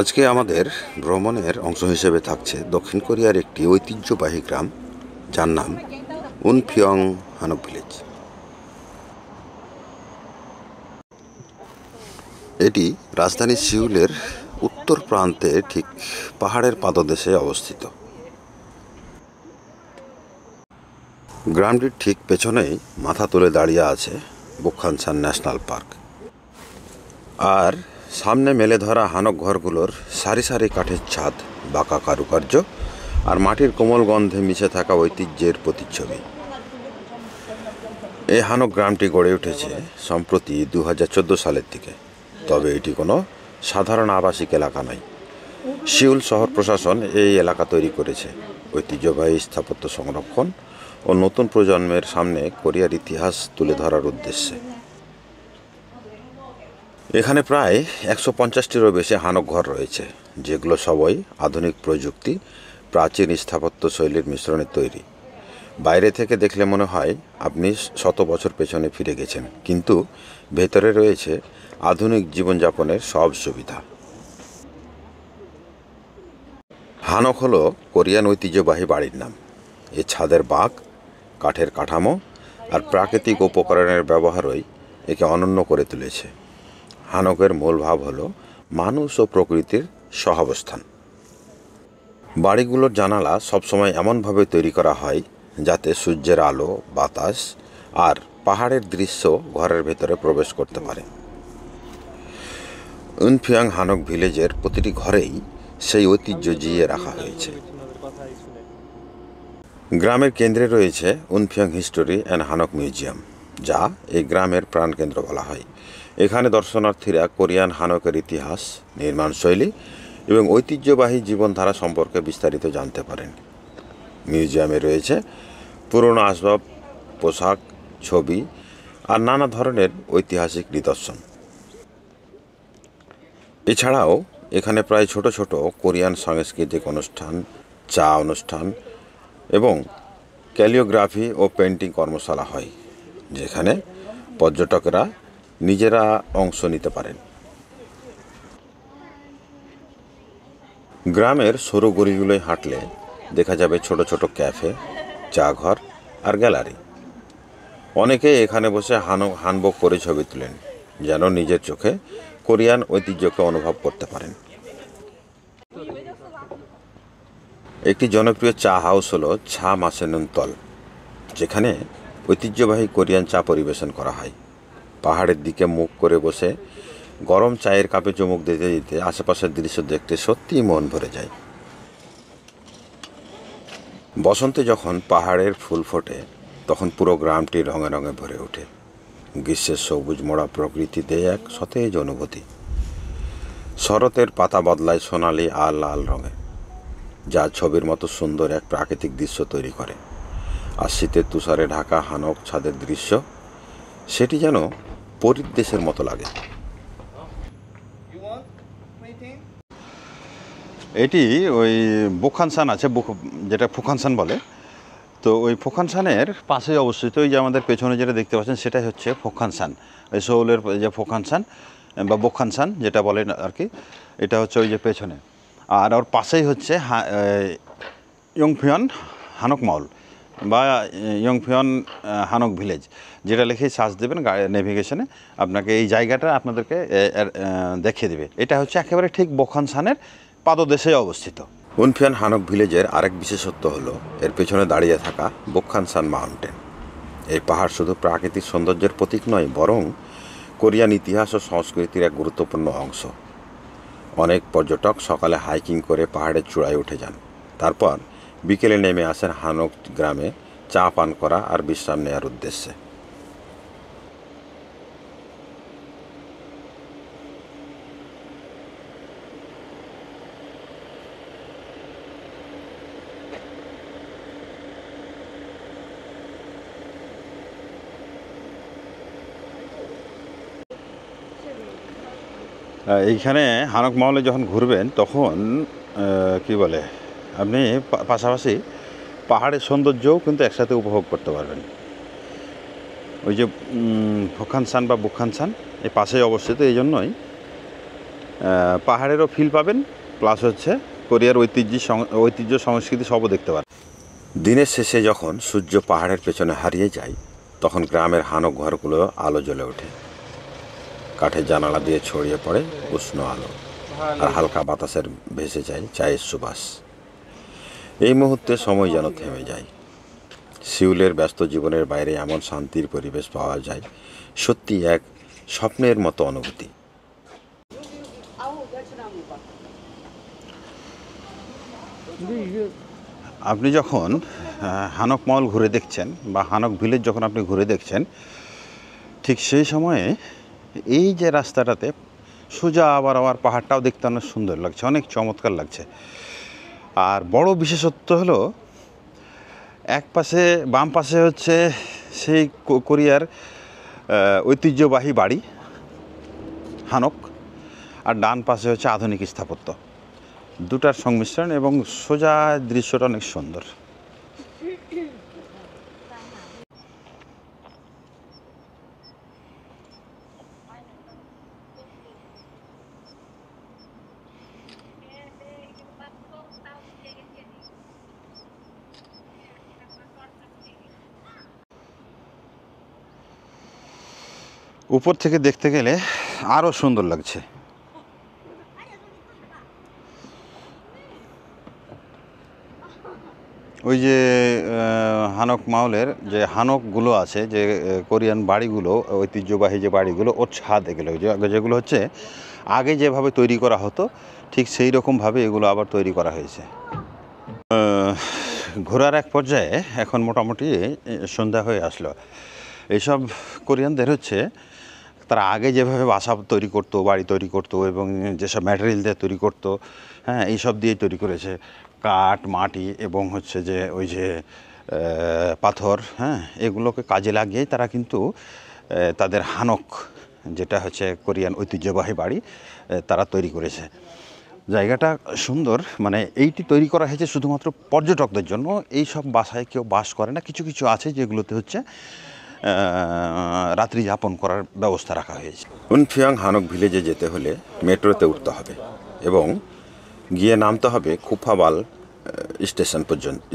আজকে আমাদের ভ্রমণের অংশ হিসেবে থাকছে দক্ষিণ কোরিয়ার একটি ঐতিহ্যবাহী গ্রাম যার নাম উনফিয়ং হানক ভিলেজ। এটি রাজধানী সিউলের উত্তর প্রান্তে ঠিক পাহাড়ের পাদদেশে অবস্থিত। গ্রামটির ঠিক পেছনেই মাথা তুলে দাঁড়িয়ে আছে বুকহানসান ন্যাশনাল পার্ক। আর সামনে মেলে ধরা হানক ঘরগুলোর সারি সারি কাঠের ছাদ, বাঁকা কারুকার্য আর মাটির কোমল গন্ধে মিশে থাকা ঐতিহ্যের প্রতিচ্ছবি। এই হানক গ্রামটি গড়ে উঠেছে সম্প্রতি 2014 সালের দিকে। তবে এটি কোনো সাধারণ আবাসিক এলাকা নয়। সিউল শহর প্রশাসন এই এলাকা তৈরি করেছে ঐতিহ্যবাহী স্থাপত্য সংরক্ষণ ও নতুন প্রজন্মের সামনে কোরিয়ার ইতিহাস তুলে ধরার উদ্দেশ্যে। এখানে প্রায় 150টিরও বেশি হানক ঘর রয়েছে, যেগুলো সবই আধুনিক প্রযুক্তি, প্রাচীন স্থাপত্য শৈলীর মিশ্রণে তৈরি। বাইরে থেকে দেখলে মনে হয় আপনি শত বছর পেছনে ফিরে গেছেন, কিন্তু ভেতরে রয়েছে আধুনিক জীবনযাপনের সব সুবিধা। হানক হলো কোরিয়ান ঐতিহ্যবাহী বাড়ির নাম। এ ছাদের বাঁক, কাঠের কাঠামো আর প্রাকৃতিক উপকরণের ব্যবহারই একে অনন্য করে তুলেছে। হানকের মূল ভাব হলো মানুষ ও প্রকৃতির সহাবস্থান। বাড়িগুলোর জানালা সবসময় এমনভাবে তৈরি করা হয় যাতে সূর্যের আলো, বাতাস আর পাহাড়ের দৃশ্য ঘরের ভেতরে প্রবেশ করতে পারে। উনফিয়াং হানক ভিলেজের প্রতিটি ঘরেই সেই ঐতিহ্য জিইয়ে রাখা হয়েছে। গ্রামের কেন্দ্রে রয়েছে উনফিয়াং হিস্টোরি অ্যান্ড হানক মিউজিয়াম, যা এই গ্রামের প্রাণকেন্দ্র বলা হয়। এখানে দর্শনার্থীরা কোরিয়ান হানকের ইতিহাস, নির্মাণশৈলী এবং ঐতিহ্যবাহী জীবনধারা সম্পর্কে বিস্তারিত জানতে পারেন। মিউজিয়ামে রয়েছে পুরনো আসবাব, পোশাক, ছবি আর নানা ধরনের ঐতিহাসিক নিদর্শন। এছাড়াও এখানে প্রায় ছোট ছোট কোরিয়ান সাংস্কৃতিক অনুষ্ঠান, চা অনুষ্ঠান এবং ক্যালিওগ্রাফি ও পেন্টিং কর্মশালা হয়, যেখানে পর্যটকেরা নিজেরা অংশ নিতে পারেন। গ্রামের সরু গলিগুলোয় হাঁটলে দেখা যাবে ছোট ছোট ক্যাফে, চা ঘর আর গ্যালারি। অনেকে এখানে বসে হানবক করে ছবি তুলেন, যেন নিজের চোখে কোরিয়ান ঐতিহ্যকে অনুভব করতে পারেন। একটি জনপ্রিয় চা হাউস হলো ছা মাসেনুনতল, যেখানে ঐতিহ্যবাহী কোরিয়ান চা পরিবেশন করা হয়। পাহাড়ের দিকে মুখ করে বসে গরম চায়ের কাপে চুমুক দিতে দিতে আশেপাশের দৃশ্য দেখতে সত্যিই মন ভরে যায়। বসন্তে যখন পাহাড়ের ফুল ফোটে, তখন পুরো গ্রামটি রঙে রঙে ভরে ওঠে। গ্রীষ্মের সবুজ মোড়া প্রকৃতি দেয় এক সতেজ অনুভূতি। শরতের পাতা বদলায় সোনালি আর লাল রঙে, যা ছবির মতো সুন্দর এক প্রাকৃতিক দৃশ্য তৈরি করে। আর শীতের তুষারে ঢাকা হানক ছাদের দৃশ্য, সেটি যেন পরীর দেশের মতো লাগে। এটি ওই বুকহানসান আছে, যেটা ফুকহানসান বলে। তো ওই ফুকহানসানের পাশেই অবস্থিত। ওই যে আমাদের পেছনে যেটা দেখতে পাচ্ছেন, সেটাই হচ্ছে ফুকহানসান। ওই সোউলের যে ফুকহানসান বা বুকহানসান যেটা বলেন আর কি, এটা হচ্ছে ওই যে পেছনে। আর ওর পাশেই হচ্ছে ইয়ংফিয়ন হানক মল বা ইয়ংফিয়ন হানক ভিলেজ, যেটা লিখে সার্চ দেবেন নেভিগেশনে, আপনাকে এই জায়গাটা আপনাদেরকে দেখিয়ে দেবে। এটা হচ্ছে একেবারে ঠিক বুকহানসানের পাদদেশে অবস্থিত। উনফিয়ান হানক ভিলেজের আরেক বিশেষত্ব হলো এর পেছনে দাঁড়িয়ে থাকা বুকহানসান মাউন্টেন। এই পাহাড় শুধু প্রাকৃতিক সৌন্দর্যের প্রতীক নয়, বরং কোরিয়ান ইতিহাস ও সংস্কৃতির এক গুরুত্বপূর্ণ অংশ। অনেক পর্যটক সকালে হাইকিং করে পাহাড়ের চূড়ায় উঠে যান, তারপর বিকেলে নেমে আসেন হানক গ্রামে চা পান করা আর বিশ্রাম নেওয়ার উদ্দেশ্যে। এইখানে হানক মহলে যখন ঘুরবেন, তখন কি বলে, আপনি পাশাপাশি পাহাড়ের সৌন্দর্যও কিন্তু একসাথে উপভোগ করতে পারবেন। ওই যে ফুকহানসান বা বুকহানসান এই পাশেই অবস্থিত, এই জন্যই পাহাড়েরও ফিল পাবেন, প্লাস হচ্ছে কোরিয়ার ঐতিহ্য সংস্কৃতি সবও দেখতে পারেন। দিনের শেষে যখন সূর্য পাহাড়ের পেছনে হারিয়ে যায়, তখন গ্রামের হানক ঘরগুলো আলো জ্বলে ওঠে। কাঠের জানালা দিয়ে ছড়িয়ে পড়ে উষ্ণ আলো, আর হালকা বাতাসের ভেসে যায় চায়ের সুবাস। এই মুহূর্তে সময় যেন থেমে যায়। সিউলের ব্যস্ত জীবনের বাইরে এমন শান্তির পরিবেশ পাওয়া যায়, সত্যি এক স্বপ্নের মতো অনুভূতি। আপনি যখন হানক মহল ঘুরে দেখছেন বা হানক ভিলেজ যখন আপনি ঘুরে দেখছেন, ঠিক সেই সময়ে এই যে রাস্তাটাতে সোজা আবার পাহাড়টাও দেখতে অনেক সুন্দর লাগছে, অনেক চমৎকার লাগছে। আর বড় বিশেষত্ব হলো, এক পাশে বাম পাশে হচ্ছে সেই কোরিয়ার ঐতিহ্যবাহী বাড়ি হানক, আর ডান পাশে হচ্ছে আধুনিক স্থাপত্য, দুটার সংমিশ্রণ, এবং সোজা দৃশ্যটা অনেক সুন্দর। উপর থেকে দেখতে গেলে আরও সুন্দর লাগছে। ওই যে হানক মাহলের যে হানকগুলো আছে, যে কোরিয়ান বাড়িগুলো, ঐতিহ্যবাহী যে বাড়িগুলো, ওর ছাদ এগুলো যেগুলো হচ্ছে আগে যেভাবে তৈরি করা হতো, ঠিক সেই রকমভাবে এগুলো আবার তৈরি করা হয়েছে। ঘোরার এক পর্যায়ে এখন মোটামুটি সন্ধ্যা হয়ে আসলো। এইসব কোরিয়ানদের হচ্ছে তারা আগে যেভাবে বাসা তৈরি করতো, বাড়ি তৈরি করতো, এবং যেসব ম্যাটেরিয়াল দিয়ে তৈরি করতো, হ্যাঁ, এইসব দিয়েই তৈরি করেছে। কাঠ, মাটি এবং হচ্ছে যে ওই যে পাথর, হ্যাঁ, এগুলোকে কাজে লাগিয়েই তারা কিন্তু তাদের হানক, যেটা হচ্ছে কোরিয়ান ঐতিহ্যবাহী বাড়ি, তারা তৈরি করেছে। জায়গাটা সুন্দর, মানে এইটি তৈরি করা হয়েছে শুধুমাত্র পর্যটকদের জন্য। এই সব বাসায় কেউ বাস করে না, কিছু কিছু আছে যেগুলোতে হচ্ছে রাত্রি যাপন করার ব্যবস্থা রাখা হয়েছে। উনফিয়াং হানক ভিলেজে যেতে হলে মেট্রোতে উঠতে হবে এবং গিয়ে নামতে হবে খুফাবাল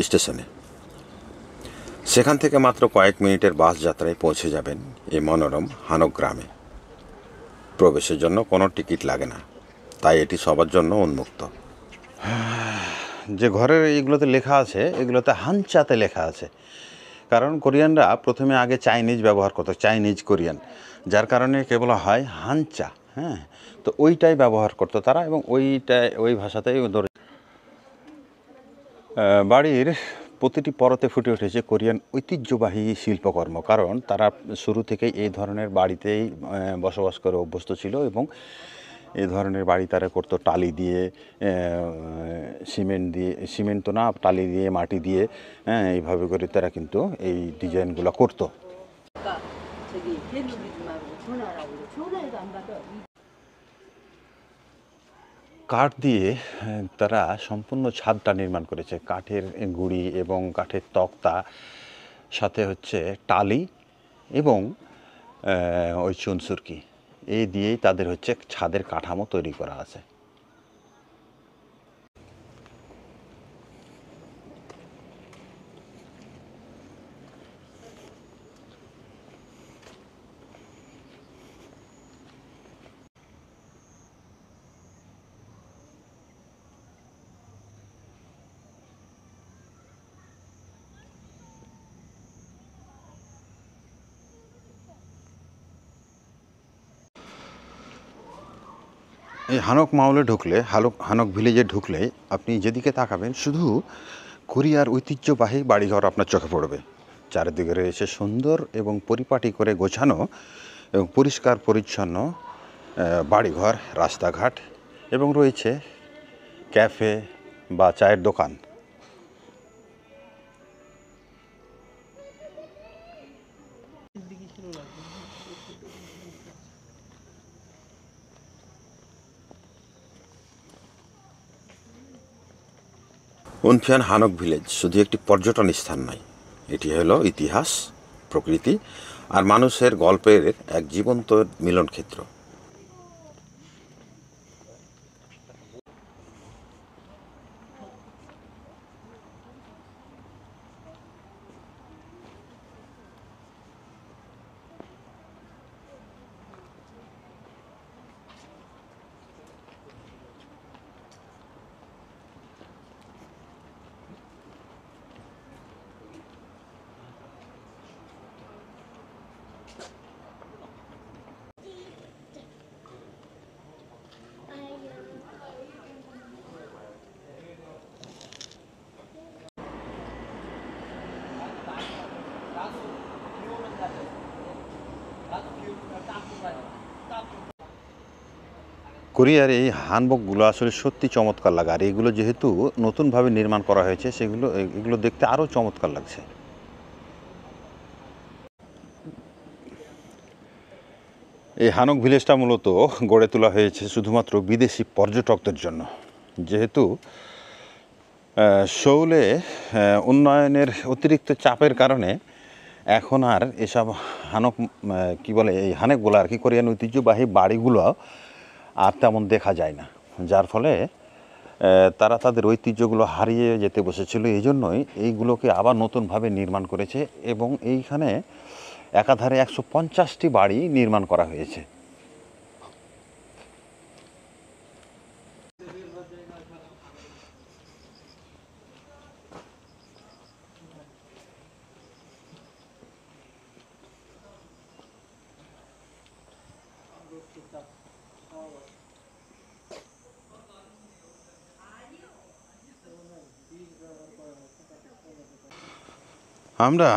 স্টেশনে। সেখান থেকে মাত্র কয়েক মিনিটের বাস যাত্রায় পৌঁছে যাবেন এই মনোরম হানক গ্রামে। প্রবেশের জন্য কোনো টিকিট লাগে না, তাই এটি সবার জন্য উন্মুক্ত। যে ঘরের এইগুলোতে লেখা আছে, এগুলোতে হানচাতে লেখা আছে, কারণ কোরিয়ানরা প্রথমে আগে চাইনিজ ব্যবহার করতো, চাইনিজ কোরিয়ান, যার কারণে কেবল হয় হানচা, হ্যাঁ, তো ওইটাই ব্যবহার করতো তারা, এবং ওই ভাষাতেই বাড়ির প্রতিটি পরতে ফুটে উঠেছে কোরিয়ান ঐতিহ্যবাহী শিল্পকর্ম, কারণ তারা শুরু থেকেই এই ধরনের বাড়িতেই বসবাস করে অভ্যস্ত ছিল, এবং এই ধরনের বাড়ি তারা করতো টালি দিয়ে, সিমেন্ট তো না, টালি দিয়ে, মাটি দিয়ে, হ্যাঁ, এইভাবে করে তারা কিন্তু এই ডিজাইনগুলো করতো। কাঠ দিয়ে তারা সম্পূর্ণ ছাদটা নির্মাণ করেছে, কাঠের গুঁড়ি এবং কাঠের তক্তা, সাথে হচ্ছে টালি এবং ওই চুনসুরকি, এই দিয়েই তাদের হচ্ছে ছাদের কাঠামো তৈরি করা আছে। এই হানক মাহলে ঢুকলে, হানক ভিলেজে ঢুকলে আপনি যেদিকে তাকাবেন শুধু কোরিয়ার ঐতিহ্যবাহী বাড়িঘর আপনার চোখে পড়বে। চারিদিকে রয়েছে সুন্দর এবং পরিপাটি করে গোছানো এবং পরিষ্কার পরিচ্ছন্ন বাড়িঘর, রাস্তাঘাট, এবং রয়েছে ক্যাফে বা চায়ের দোকান। উনফিয়াং হানক ভিলেজ শুধু একটি পর্যটন স্থান নয়, এটি হলো ইতিহাস, প্রকৃতি আর মানুষের গল্পের এক জীবন্ত মিলনক্ষেত্র। কোরিয়ার এই হ্যান্ডবকগুলো আসলে সত্যি চমৎকার লাগে, আর এগুলো যেহেতু নতুনভাবে নির্মাণ করা হয়েছে এগুলো দেখতে আরও চমৎকার লাগছে। এই হানক ভিলেজটা মূলত গড়ে তোলা হয়েছে শুধুমাত্র বিদেশি পর্যটকদের জন্য। যেহেতু সৌলে উন্নয়নের অতিরিক্ত চাপের কারণে এখন আর এসব হানক কি বলে এই হানেকগুলো আর কি কোরিয়ান ঐতিহ্যবাহী বাড়িগুলো আর তেমন দেখা যায় না, যার ফলে তারা তাদের ঐতিহ্যগুলো হারিয়ে যেতে বসেছিল। এই জন্যই এইগুলোকে আবার নতুনভাবে নির্মাণ করেছে এবং এইখানে একাধারে 150টি বাড়ি নির্মাণ করা হয়েছে। আমরা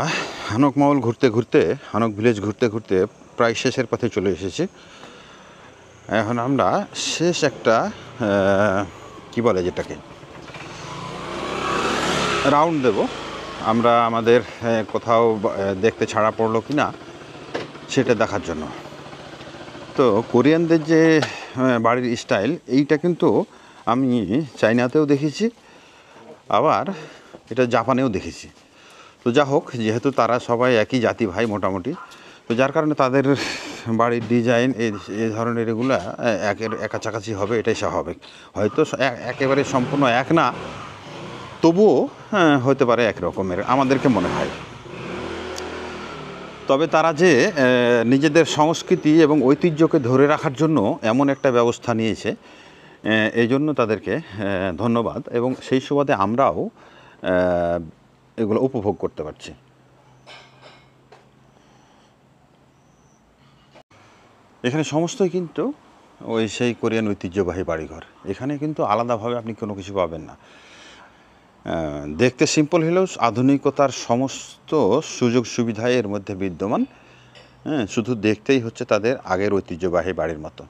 হানক মহল ঘুরতে ঘুরতে, হানক ভিলেজ ঘুরতে ঘুরতে প্রায় শেষের পথে চলে এসেছি। এখন আমরা শেষ একটা কি বলে যেটাকে রাউন্ড দেব, আমরা আমাদের কোথাও দেখতে ছাড়া পড়লো কি না সেটা দেখার জন্য। তো কোরিয়ানদের যে বাড়ির স্টাইল এইটা কিন্তু আমি চাইনাতেও দেখেছি, আবার এটা জাপানেও দেখেছি। তো যা হোক, যেহেতু তারা সবাই একই জাতি ভাই মোটামুটি, তো যার কারণে তাদের বাড়ির ডিজাইন এই ধরনের এগুলা কাছাকাছি হবে, এটাই স্বাভাবিক। হয়তো একেবারে সম্পূর্ণ এক না, তবুও হতে পারে এক রকমের আমাদেরকে মনে হয়। তবে তারা যে নিজেদের সংস্কৃতি এবং ঐতিহ্যকে ধরে রাখার জন্য এমন একটা ব্যবস্থা নিয়েছে, এই জন্য তাদেরকে ধন্যবাদ, এবং সেই সুবাদে আমরাও এগুলো উপভোগ করতে পারছি। এখানে সমস্তই কিন্তু ওই সেই কোরিয়ান ঐতিহ্যবাহী বাড়িঘর। এখানে কিন্তু আলাদাভাবে আপনি কোনো কিছু পাবেন না। দেখতে সিম্পল হলেও আধুনিকতার সমস্ত সুযোগ সুবিধা এর মধ্যে বিদ্যমান। শুধু দেখতেই হচ্ছে তাদের আগের ঐতিহ্যবাহী বাড়ির মতো।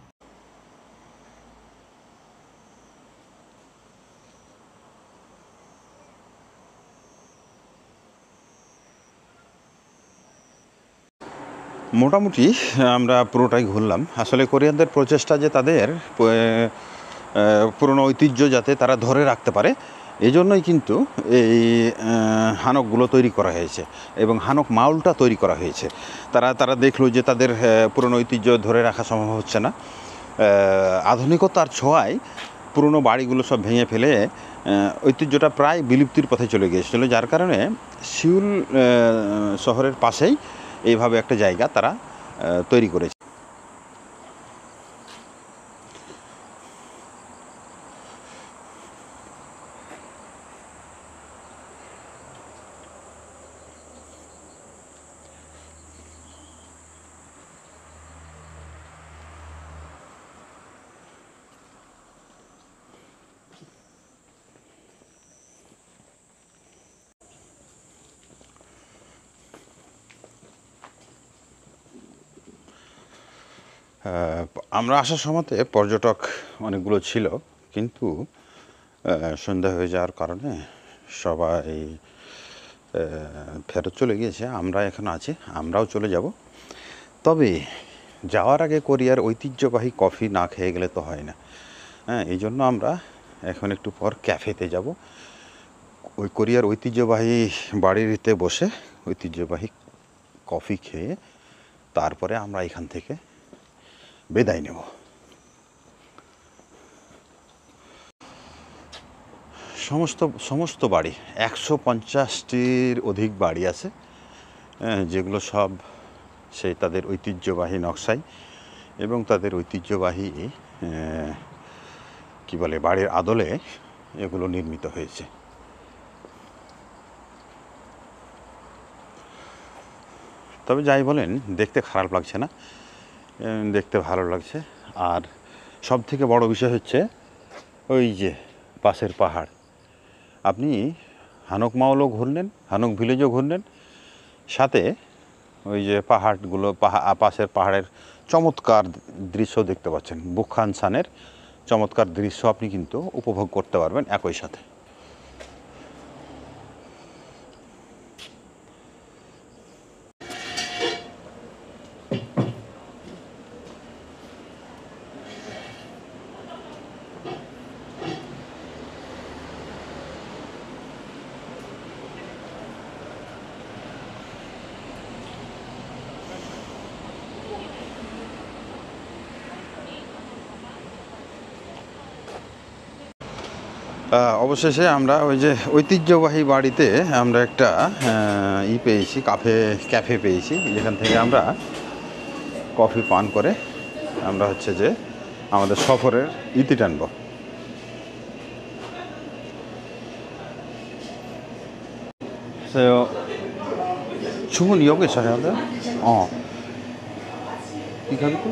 মোটামুটি আমরা পুরোটাই ঘুরলাম। আসলে কোরিয়ানদের প্রচেষ্টা যে তাদের পুরনো ঐতিহ্য যাতে তারা ধরে রাখতে পারে, এই জন্যই কিন্তু এই হানকগুলো তৈরি করা হয়েছে এবং হানক মাউলটা তৈরি করা হয়েছে। তারা দেখলো যে তাদের পুরনো ঐতিহ্য ধরে রাখা সম্ভব হচ্ছে না, আধুনিকতার ছোঁয়ায় পুরনো বাড়িগুলো সব ভেঙে ফেলে ঐতিহ্যটা প্রায় বিলুপ্তির পথে চলে গিয়েছিল। যার কারণে সিউল শহরের পাশেই এইভাবে একটা জায়গা তারা তৈরি করেছে। আমরা আসার সময়তে পর্যটক অনেকগুলো ছিল, কিন্তু সন্ধ্যা হয়ে যাওয়ার কারণে সবাই ফেরত চলে গিয়েছে। আমরা এখন আছি, আমরাও চলে যাব। তবে যাওয়ার আগে কোরিয়ার ঐতিহ্যবাহী কফি না খেয়ে গেলে তো হয় না। এই জন্য আমরা এখন একটু পর ক্যাফেতে যাব। ওই কোরিয়ার ঐতিহ্যবাহী বাড়িতে বসে ঐতিহ্যবাহী কফি খেয়ে তারপরে আমরা এখান থেকে বিদায় নেব। সমস্ত বাড়ি 150টির অধিক বাড়ি আছে, যেগুলো সব সেই তাদের ঐতিহ্যবাহী নকশায় এবং তাদের ঐতিহ্যবাহী কি বলে বাড়ির আদলে এগুলো নির্মিত হয়েছে। তবে যাই বলেন, দেখতে খারাপ লাগছে না, দেখতে ভালো লাগছে। আর সব থেকে বড় বিষয় হচ্ছে ওই যে পাশের পাহাড়। আপনি হানক মাউলও ঘুরলেন, হানক ভিলেজও ঘুরলেন, সাথে ওই যে পাহাড়গুলো পাশের পাহাড়ের চমৎকার দৃশ্য দেখতে পাচ্ছেন। বুকহানসানের চমৎকার দৃশ্য আপনি কিন্তু উপভোগ করতে পারবেন একই সাথে। অবশেষে আমরা ওই যে ঐতিহ্যবাহী বাড়িতে আমরা একটা পেয়েছি, ক্যাফে পেয়েছি, যেখান থেকে আমরা কফি পান করে আমরা হচ্ছে যে আমাদের সফরের ইতি টানব। 주문 여기서 해야 돼? 이 가격도?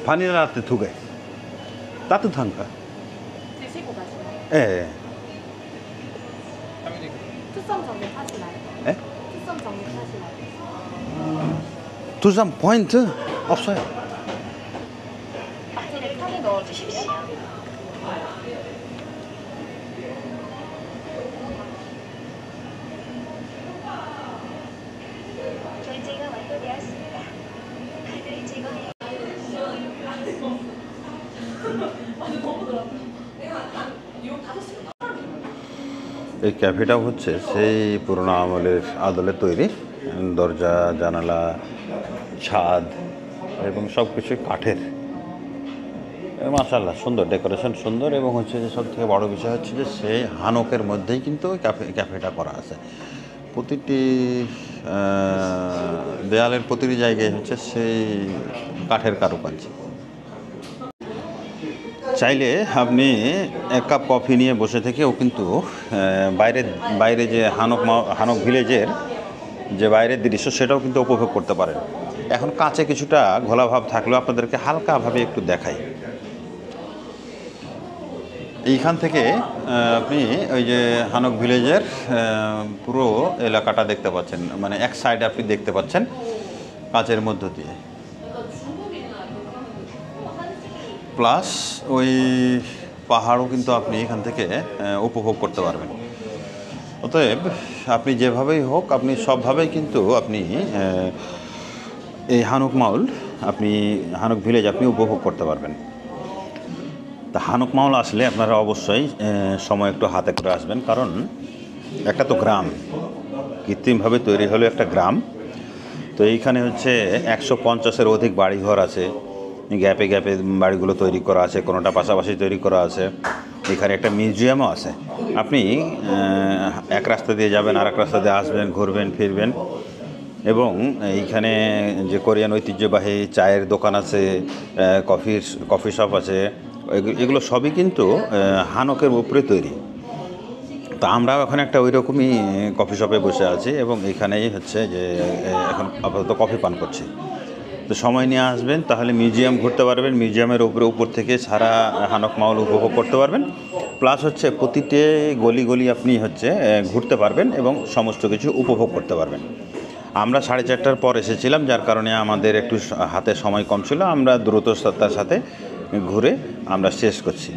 바닐라 라떼 2개. 따뜻한가? 드시고 가시나요? 예. 투썸 적립하시나요? 예? 투썸 적립하시나요? 두산 포인트 없어요. 박스에 카드 넣어주십시오. 결제가 완료되었습니다. 카드를 제거해. এই ক্যাফেটা হচ্ছে সেই পুরোনো আমলের আদলে তৈরি, দরজা জানালা ছাদ এবং সব কিছুই কাঠের। মাশাআল্লাহ সুন্দর ডেকোরেশন, সুন্দর। এবং হচ্ছে যে সব থেকে বড়ো বিষয় হচ্ছে যে সেই হানকের মধ্যেই কিন্তু ক্যাফেটা করা আছে। প্রতিটি দেয়ালের প্রতিটি জায়গায় হচ্ছে সেই কাঠের কারুকাজ। চাইলে আপনি এক কাপ কফি নিয়ে বসে থেকেও কিন্তু বাইরে যে হানক ভিলেজের যে বাইরের দৃশ্য সেটাও কিন্তু উপভোগ করতে পারেন। এখন কাছে কিছুটা ঘোলাভাব থাকলেও আপনাদেরকে হালকাভাবে একটু দেখাই। এইখান থেকে আপনি ওই যে হানক ভিলেজের পুরো এলাকাটা দেখতে পাচ্ছেন, মানে এক সাইডে আপনি দেখতে পাচ্ছেন কাচের মধ্য দিয়ে, প্লাস ওই পাহাড়ও কিন্তু আপনি এখান থেকে উপভোগ করতে পারবেন। অতএব আপনি যেভাবেই হোক আপনি সবভাবেই কিন্তু আপনি এই হানক মাউল হানক ভিলেজ আপনি উপভোগ করতে পারবেন। তা হানক মাউল আসলে আপনারা অবশ্যই সময় একটু হাতে করে আসবেন, কারণ একটা তো গ্রাম, কৃত্রিমভাবে তৈরি হলো একটা গ্রাম। তো এইখানে হচ্ছে 150-এর অধিক বাড়িঘর আছে, গ্যাপে গ্যাপে বাড়িগুলো তৈরি করা আছে, কোনোটা পাশাপাশি তৈরি করা আছে। এখানে একটা মিউজিয়ামও আছে। আপনি এক রাস্তা দিয়ে যাবেন, আর এক রাস্তা দিয়ে আসবেন, ঘুরবেন ফিরবেন। এবং এইখানে যে কোরিয়ান ঐতিহ্যবাহী চায়ের দোকান আছে, কফি শপ আছে, এগুলো সবই কিন্তু হানকের উপরে তৈরি। তো আমরাও এখন একটা ওই রকমই কফি শপে বসে আছি এবং এখানেই হচ্ছে যে এখন আপাতত কফি পান করছি। তো সময় নিয়ে আসবেন, তাহলে মিউজিয়াম ঘুরতে পারবেন, মিউজিয়ামের উপর থেকে সারা হানক মাউল উপভোগ করতে পারবেন। প্লাস হচ্ছে প্রতিটি গলি গলি আপনি হচ্ছে ঘুরতে পারবেন এবং সমস্ত কিছু উপভোগ করতে পারবেন। আমরা 4:30টার পর এসেছিলাম, যার কারণে আমাদের একটু হাতে সময় কম ছিল। আমরা দ্রুততার সাথে ঘুরে আমরা শেষ করছি।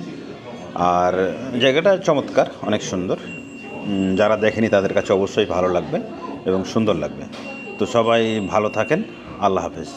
আর জায়গাটা চমৎকার, অনেক সুন্দর। যারা দেখেনি তাদের কাছে অবশ্যই ভালো লাগবে এবং সুন্দর লাগবে। তো সবাই ভালো থাকেন, আল্লাহ হাফেজ।